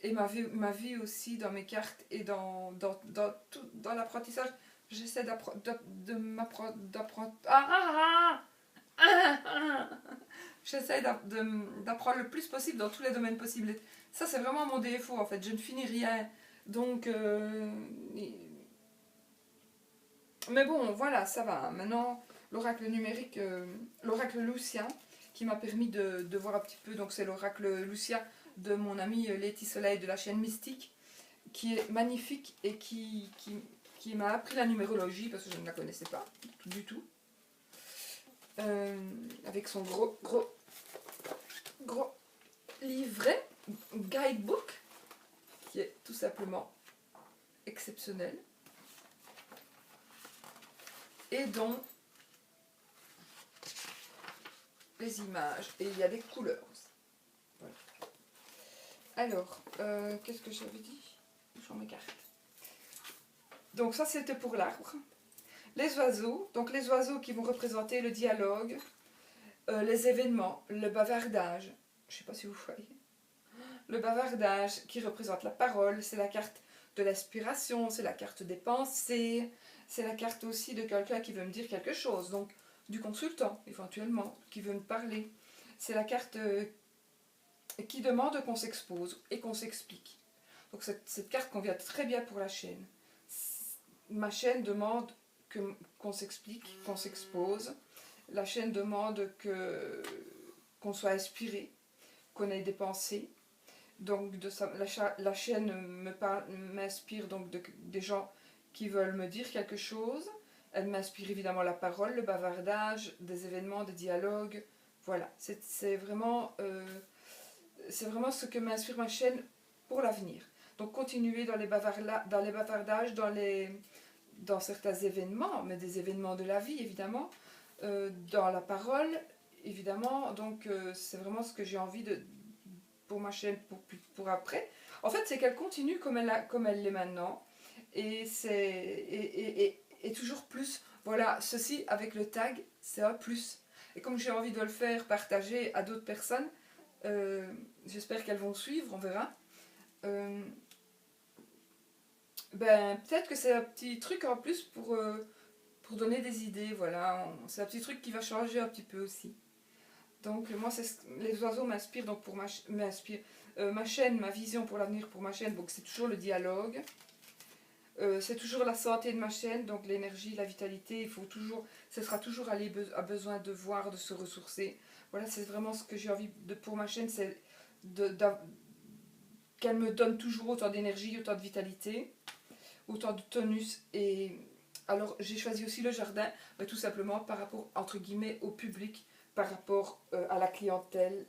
et ma vie aussi dans mes cartes et dans l'apprentissage. J'essaie d'apprendre. J'essaie d'apprendre le plus possible dans tous les domaines possibles. Ça, c'est vraiment mon défaut en fait. Je ne finis rien. Donc. Mais bon, voilà, ça va. Maintenant, l'oracle numérique, l'oracle Lucien, qui m'a permis de voir un petit peu. Donc, c'est l'oracle Lucien de mon amie Letty Soleil de la chaîne Mystique, qui est magnifique et qui m'a appris la numérologie parce que je ne la connaissais pas du tout. Avec son gros livret, guidebook, qui est tout simplement exceptionnel. Et dont les images, et il y a des couleurs aussi. Voilà. Alors, qu'est-ce que j'avais dit? Sur mes cartes. Donc ça c'était pour l'arbre. Les oiseaux, donc les oiseaux qui vont représenter le dialogue, les événements, le bavardage, je ne sais pas si vous voyez, le bavardage qui représente la parole, c'est la carte de l'inspiration, c'est la carte des pensées, c'est la carte aussi de quelqu'un qui veut me dire quelque chose, donc du consultant éventuellement, qui veut me parler. C'est la carte qui demande qu'on s'expose et qu'on s'explique. Donc cette carte convient très bien pour la chaîne. Ma chaîne demande qu'on s'explique, qu'on s'expose. La chaîne demande qu'on soit inspiré, qu'on ait des pensées. Donc la chaîne m'inspire donc des gens qui veulent me dire quelque chose. Elle m'inspire évidemment la parole, le bavardage, des événements, des dialogues. Voilà, c'est vraiment ce que m'inspire ma chaîne pour l'avenir. Donc continuer dans les bavardages, dans certains événements, mais des événements de la vie évidemment, dans la parole évidemment. Donc c'est vraiment ce que j'ai envie pour ma chaîne pour après. En fait, c'est qu'elle continue comme elle l'est maintenant. Et toujours plus. Voilà, ceci avec le tag, c'est un plus. Et comme j'ai envie de le faire partager à d'autres personnes, j'espère qu'elles vont suivre, on verra. Peut-être que c'est un petit truc en plus pour donner des idées, voilà. C'est un petit truc qui va changer un petit peu aussi. Donc moi, les oiseaux m'inspirent donc pour ma chaîne, ma vision pour l'avenir pour ma chaîne, donc c'est toujours le dialogue. C'est toujours la santé de ma chaîne, donc l'énergie, la vitalité, ce sera toujours à besoin de voir, de se ressourcer. Voilà, c'est vraiment ce que j'ai envie pour ma chaîne, c'est qu'elle me donne toujours autant d'énergie, autant de vitalité, autant de tonus. Et alors j'ai choisi aussi le jardin, tout simplement par rapport, entre guillemets, au public, par rapport à la clientèle,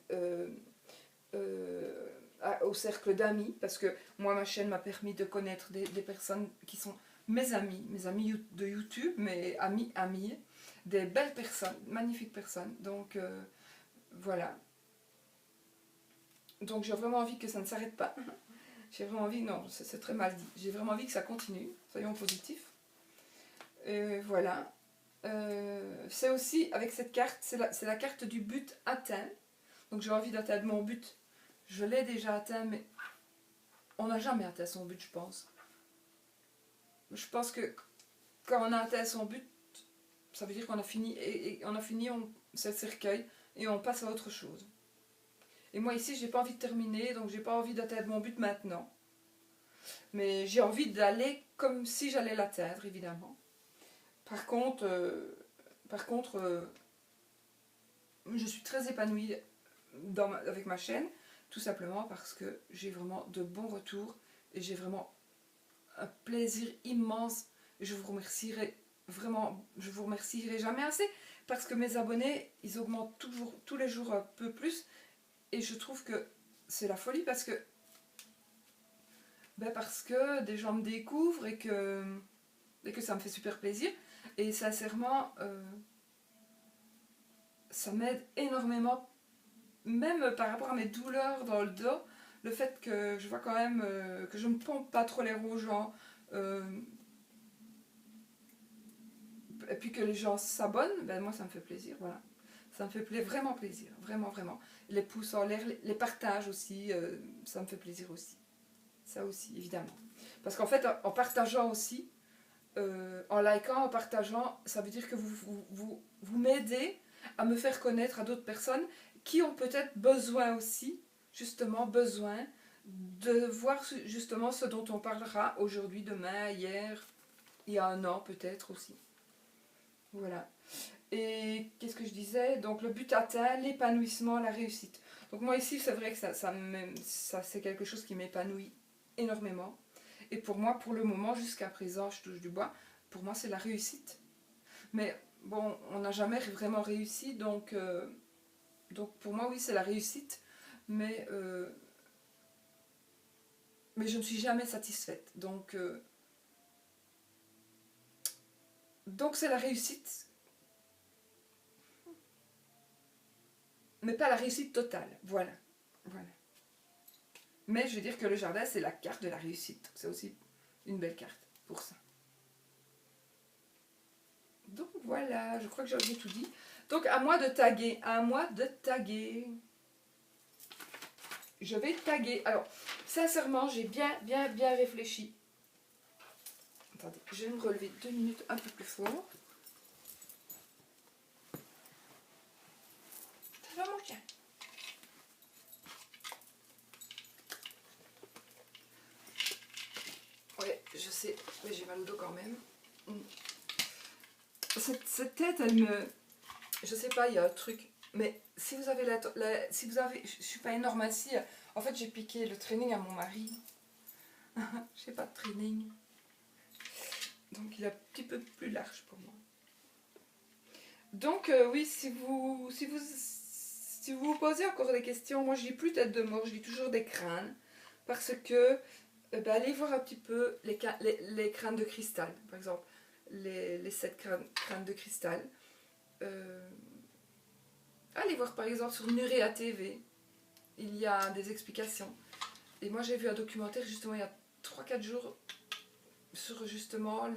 au cercle d'amis, parce que moi ma chaîne m'a permis de connaître des personnes qui sont mes amis de YouTube, mes amis, des belles personnes, magnifiques personnes. Donc voilà. Donc j'ai vraiment envie que ça ne s'arrête pas. J'ai vraiment envie, non, c'est très mal dit. J'ai vraiment envie que ça continue, soyons positifs. Voilà. C'est aussi, avec cette carte, c'est la carte du but atteint. Donc j'ai envie d'atteindre mon but. Je l'ai déjà atteint, mais on n'a jamais atteint son but, je pense. Je pense que quand on a atteint son but, ça veut dire qu'on a fini, et on a fini ce cercueil, et on passe à autre chose. Et moi ici, j'ai pas envie de terminer, donc j'ai pas envie d'atteindre mon but maintenant. Mais j'ai envie d'aller comme si j'allais l'atteindre, évidemment. Par contre, je suis très épanouie avec ma chaîne, tout simplement parce que j'ai vraiment de bons retours et j'ai vraiment un plaisir immense. Je vous remercierai vraiment, je vous remercierai jamais assez parce que mes abonnés, ils augmentent toujours, tous les jours un peu plus et je trouve que c'est la folie parce que des gens me découvrent et que ça me fait super plaisir et sincèrement ça m'aide énormément, même par rapport à mes douleurs dans le dos, le fait que je vois quand même que je ne pompe pas trop l'air aux gens, et puis que les gens s'abonnent, ben moi ça me fait plaisir, voilà. Ça me fait vraiment plaisir, vraiment, vraiment. Les pouces en l'air, les partages aussi, ça me fait plaisir aussi. Ça aussi, évidemment. Parce qu'en fait, en partageant aussi, en likant, en partageant, ça veut dire que vous m'aidez à me faire connaître à d'autres personnes qui ont peut-être besoin aussi, justement besoin, de voir justement ce dont on parlera aujourd'hui, demain, hier, il y a un an peut-être aussi. Voilà. Et qu'est-ce que je disais? Donc le but atteint, l'épanouissement, la réussite. Donc moi ici, c'est vrai que ça c'est quelque chose qui m'épanouit énormément. Et pour moi, pour le moment, jusqu'à présent, je touche du bois, pour moi c'est la réussite. Mais bon, on n'a jamais vraiment réussi, donc pour moi oui c'est la réussite, mais, mais je ne suis jamais satisfaite. Donc c'est la réussite, mais pas la réussite totale. Voilà. Voilà. Mais je veux dire que le jardin c'est la carte de la réussite. C'est aussi une belle carte pour ça. Donc voilà, je crois que j'ai tout dit. Donc à moi de taguer, à moi de taguer. Je vais taguer. Alors, sincèrement, j'ai bien réfléchi. Attendez, je vais me relever 2 minutes un peu plus fort. Ça va mon chien. Ouais, je sais, mais j'ai mal au dos quand même. Cette tête, elle me... Je sais pas, il y a un truc. Mais si vous avez si vous avez... Je suis pas énorme assis. En fait, j'ai piqué le training à mon mari. J'ai pas de training. Donc, il est un petit peu plus large pour moi. Donc, oui, si vous vous posez encore des questions, moi je dis plus tête de mort, je dis toujours des crânes. Parce que, allez voir un petit peu les crânes de cristal, par exemple. Les 7 crânes de cristal. Allez voir par exemple sur Nurea TV, il y a des explications. Et moi j'ai vu un documentaire justement il y a 3-4 jours sur justement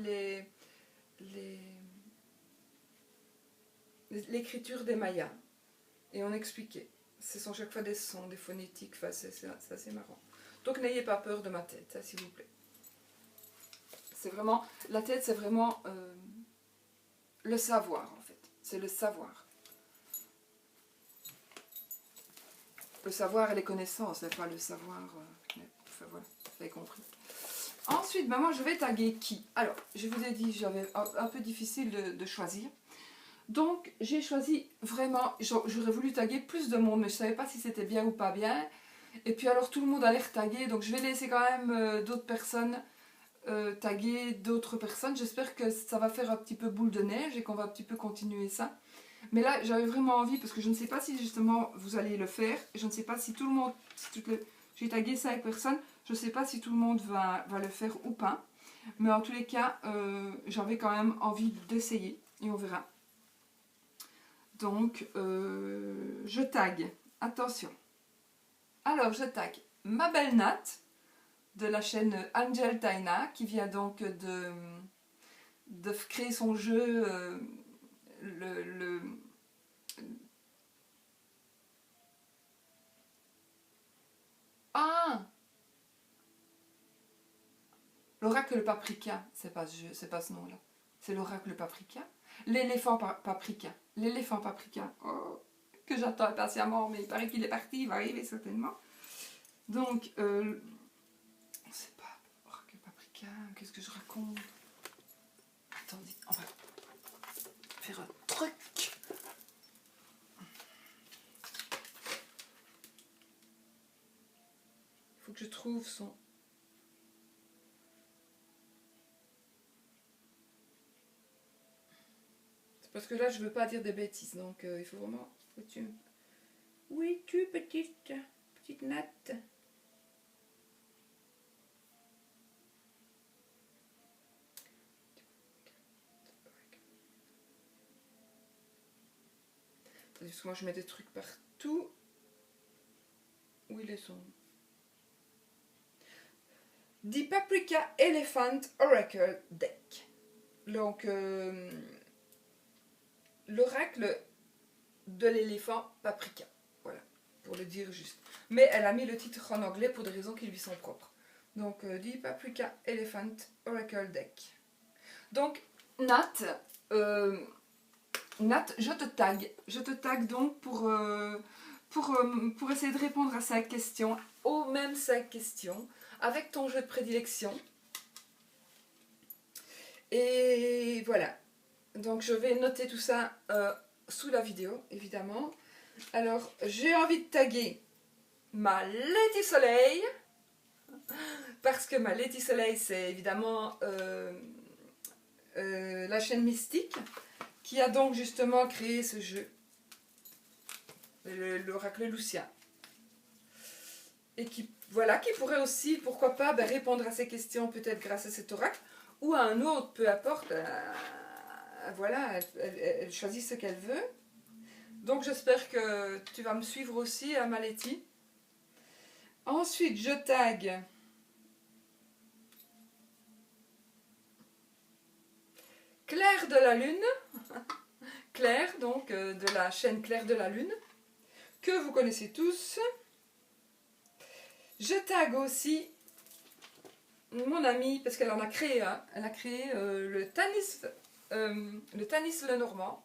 l'écriture des Mayas. Et on expliquait. Ce sont chaque fois des sons, des phonétiques, enfin, c'est assez marrant. Donc n'ayez pas peur de ma tête, hein, s'il vous plaît. C'est vraiment, la tête c'est vraiment le savoir en fait. C'est le savoir. Le savoir et les connaissances, pas le savoir. Enfin voilà, vous avez compris. Ensuite, moi je vais taguer qui? Alors, je vous ai dit, j'avais un peu difficile de choisir. Donc, j'ai choisi vraiment, j'aurais voulu taguer plus de monde, mais je ne savais pas si c'était bien ou pas bien. Et puis alors, tout le monde a l'air tagué, donc je vais laisser quand même d'autres personnes taguer d'autres personnes. J'espère que ça va faire un petit peu boule de neige et qu'on va un petit peu continuer ça. Mais là, j'avais vraiment envie, parce que je ne sais pas si justement vous allez le faire. Je ne sais pas si tout le monde, j'ai tagué 5 personnes, je ne sais pas si tout le monde va le faire ou pas. Mais en tous les cas, j'avais quand même envie d'essayer et on verra. Donc, je tag. Attention. Alors, je tag ma belle Nat de la chaîne Angel Taina qui vient donc de créer son jeu Ah, l'oracle paprika, c'est pas ce nom-là. C'est l'oracle paprika. L'éléphant paprika. L'éléphant paprika. Oh, que j'attends impatiemment, mais il paraît qu'il est parti, il va arriver certainement. Donc, c'est pas oracle paprika, qu'est-ce que je raconte? Attendez, on va faire un truc. retrouve son... C'est parce que là, je veux pas dire des bêtises, donc il faut vraiment... Où es-tu, petite natte? Parce que moi, je mets des trucs partout. Où il est son... The Paprika Elephant Oracle Deck. Donc, l'oracle de l'éléphant paprika. Voilà, pour le dire juste. Mais elle a mis le titre en anglais pour des raisons qui lui sont propres. Donc, The Paprika Elephant Oracle Deck. Donc, Nat, je te tag. Je te tag donc pour essayer de répondre à 5 questions, aux mêmes 5 questions, avec ton jeu de prédilection. Et voilà. Donc je vais noter tout ça sous la vidéo, évidemment. Alors, j'ai envie de taguer ma Letty Soleil, parce que ma Letty Soleil, c'est évidemment la chaîne Mystique, qui a donc justement créé ce jeu, l'oracle Lucia. Et qui, voilà, qui pourrait aussi, pourquoi pas, répondre à ces questions, peut-être grâce à cet oracle, ou à un autre, peu importe. Voilà, elle choisit ce qu'elle veut. Donc j'espère que tu vas me suivre aussi à ma Letty. Ensuite, je tag Claire de la Lune. Claire, donc, de la chaîne Claire de la Lune, que vous connaissez tous. Je tag aussi mon amie, parce qu'elle en a créé un. Elle a créé le Tanis Lenormand,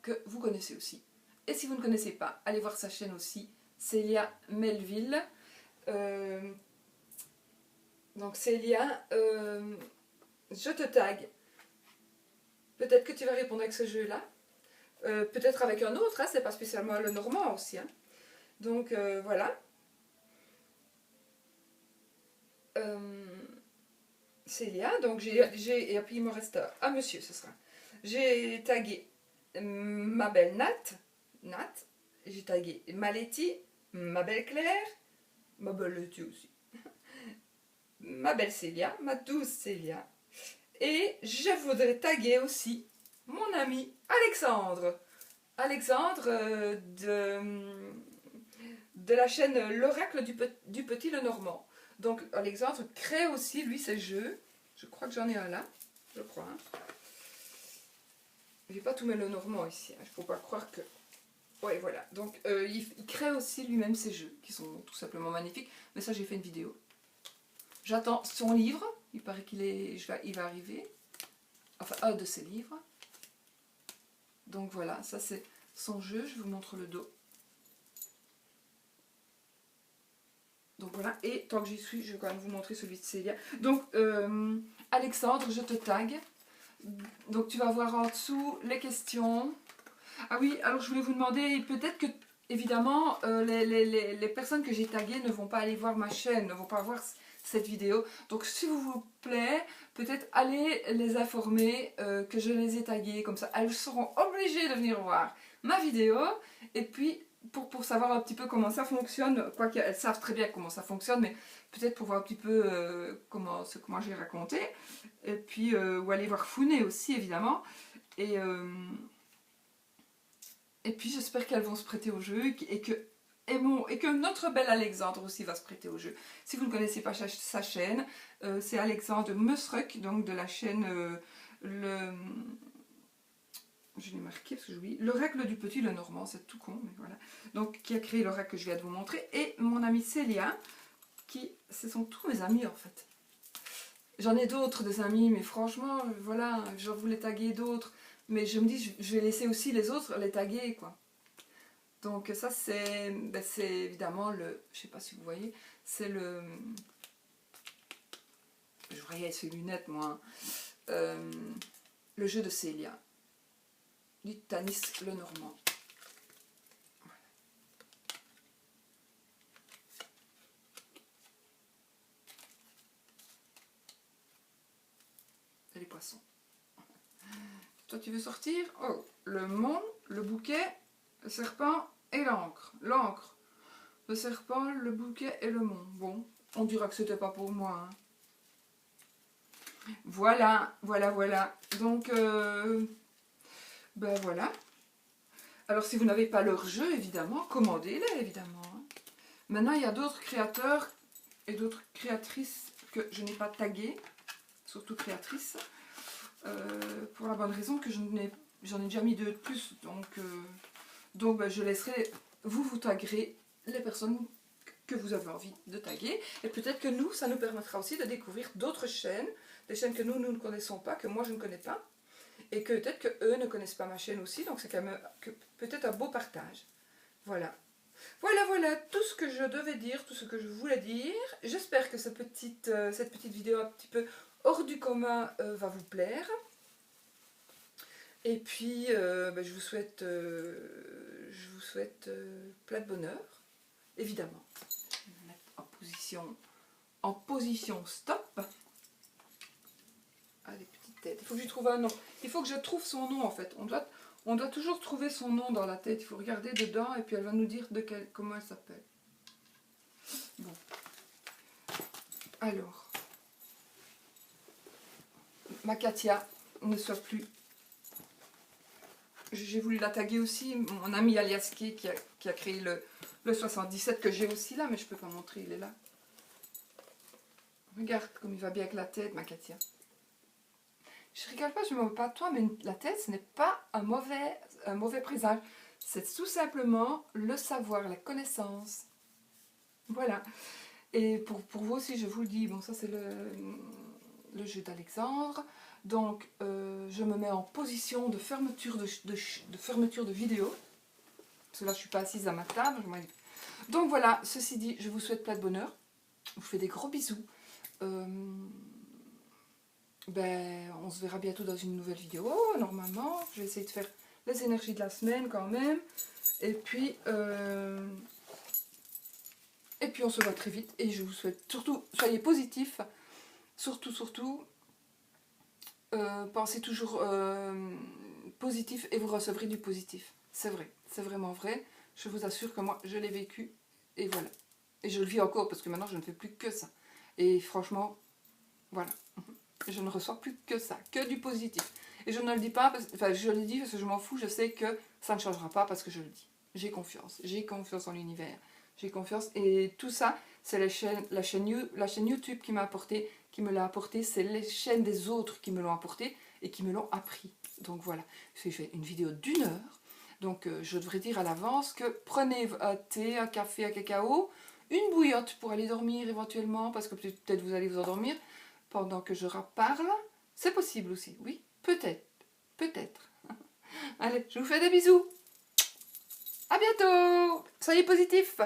que vous connaissez aussi. Et si vous ne connaissez pas, allez voir sa chaîne aussi, Célia Melville. Donc Célia, je te tag. Peut-être que tu vas répondre avec ce jeu-là. Peut-être avec un autre, hein, c'est pas spécialement le normand aussi. Hein. Donc voilà. Célia, donc et puis il me reste un monsieur, ce sera. J'ai tagué ma belle Nat, j'ai tagué ma Letty, ma belle Claire, ma belle Letty aussi, ma belle Célia, ma douce Célia, et je voudrais taguer aussi mon ami Alexandre. Alexandre de la chaîne L'Oracle du Petit Lenormand. Donc Alexandre crée aussi lui ses jeux. Je crois que j'en ai un là. Je crois. Hein. J'ai pas tout mis le normand ici. Il ne faut pas croire que... Ouais, voilà. Donc il crée aussi lui-même ses jeux qui sont tout simplement magnifiques. Mais ça, j'ai fait une vidéo. J'attends son livre. Il paraît il va arriver. Enfin, un de ses livres. Donc voilà, ça c'est son jeu. Je vous montre le dos. Donc voilà, et tant que j'y suis, je vais quand même vous montrer celui de Célia. Donc, Alexandre, je te tag. Donc tu vas voir en dessous les questions. Ah oui, alors je voulais vous demander, peut-être que, évidemment, les personnes que j'ai taguées ne vont pas aller voir ma chaîne, ne vont pas voir cette vidéo. Donc s'il vous plaît, peut-être allez les informer que je les ai taguées. Comme ça, elles seront obligées de venir voir ma vidéo. Et puis... Pour savoir un petit peu comment ça fonctionne, quoique elles savent très bien comment ça fonctionne, mais peut-être pour voir un petit peu comment j'ai raconté, et puis ou aller voir Founé aussi évidemment, et puis j'espère qu'elles vont se prêter au jeu, et que notre bel Alexandre aussi va se prêter au jeu. Si vous ne connaissez pas sa chaîne, c'est Alexandre Musruck, donc de la chaîne je l'ai marqué parce que j'oublie, l'oracle du Petit Lenormand, c'est tout con, mais voilà. Donc, qui a créé l'oracle que je viens de vous montrer, et mon amie Célia, ce sont tous mes amis en fait. J'en ai d'autres des amis, mais franchement, voilà, j'en voulais taguer d'autres, mais je me dis, je vais laisser aussi les autres les taguer, quoi. Donc ça, c'est évidemment je sais pas si vous voyez, c'est je voyais ces lunettes, moi, le jeu de Célia. Du Tanis Lenormand. Voilà. les poissons. Toi, tu veux sortir? Oh, le monde, le bouquet, le serpent et l'encre. L'encre, le serpent, le bouquet et le monde. Bon, on dira que c'était pas pour moi. Hein. Voilà, voilà, voilà. Donc, ben voilà. Alors, si vous n'avez pas leur jeu, évidemment, commandez-les, évidemment. Hein. Maintenant, il y a d'autres créateurs et d'autres créatrices que je n'ai pas taguées, surtout créatrices, pour la bonne raison que j'en ai déjà mis 2 de plus. Donc ben, je laisserai, vous taguerez les personnes que vous avez envie de taguer. Et peut-être que nous, ça nous permettra aussi de découvrir d'autres chaînes, des chaînes que nous ne connaissons pas, que moi je ne connais pas. Et que peut-être qu'eux ne connaissent pas ma chaîne aussi, donc c'est quand même peut-être un beau partage. Voilà. Voilà tout ce que je devais dire, tout ce que je voulais dire. J'espère que cette petite vidéo un petit peu hors du commun va vous plaire. Et puis, ben, je vous souhaite plein de bonheur, évidemment. Je vais me mettre en position stop. Ah, les petites têtes. Il faut que je trouve un nom. Il faut que je trouve son nom en fait. On doit toujours trouver son nom dans la tête. Il faut regarder dedans et puis elle va nous dire comment elle s'appelle. Bon. Alors. Ma Katia ne soit plus. J'ai voulu la taguer aussi. Mon ami Aliaski qui a créé le 77 que j'ai aussi là, mais je ne peux pas montrer, il est là. Regarde comme il va bien avec la tête, ma Katia. Je rigole pas, je ne me moque pas de toi, mais la tête, ce n'est pas un mauvais présage. C'est tout simplement le savoir, la connaissance. Voilà. Et pour vous aussi, je vous le dis, bon, ça c'est le jeu d'Alexandre. Donc, je me mets en position de fermeture de vidéo. Parce que là, je ne suis pas assise à ma table. Donc voilà, ceci dit, je vous souhaite plein de bonheur. Je vous fais des gros bisous. Ben, on se verra bientôt dans une nouvelle vidéo, normalement. Je vais essayer de faire les énergies de la semaine quand même. Et puis on se voit très vite. Et je vous souhaite surtout, soyez positifs. Surtout, pensez toujours positif et vous recevrez du positif. C'est vrai, c'est vraiment vrai. Je vous assure que moi, je l'ai vécu. Et voilà. Et je le vis encore parce que maintenant, je ne fais plus que ça. Et franchement, voilà. Je ne reçois plus que ça, que du positif. Et je ne le dis pas, je le dis parce que je m'en fous, je sais que ça ne changera pas parce que je le dis. J'ai confiance en l'univers, j'ai confiance. Et tout ça, c'est la chaîne YouTube qui me l'a apporté, c'est les chaînes des autres qui me l'ont apporté et qui me l'ont appris. Donc voilà, j'ai fait une vidéo d'1 heure, donc je devrais dire à l'avance que prenez un thé, un café, un cacao, une bouillotte pour aller dormir éventuellement, parce que peut-être vous allez vous endormir, pendant que je parle, c'est possible aussi, oui, peut-être. Allez, je vous fais des bisous. À bientôt. Soyez positifs.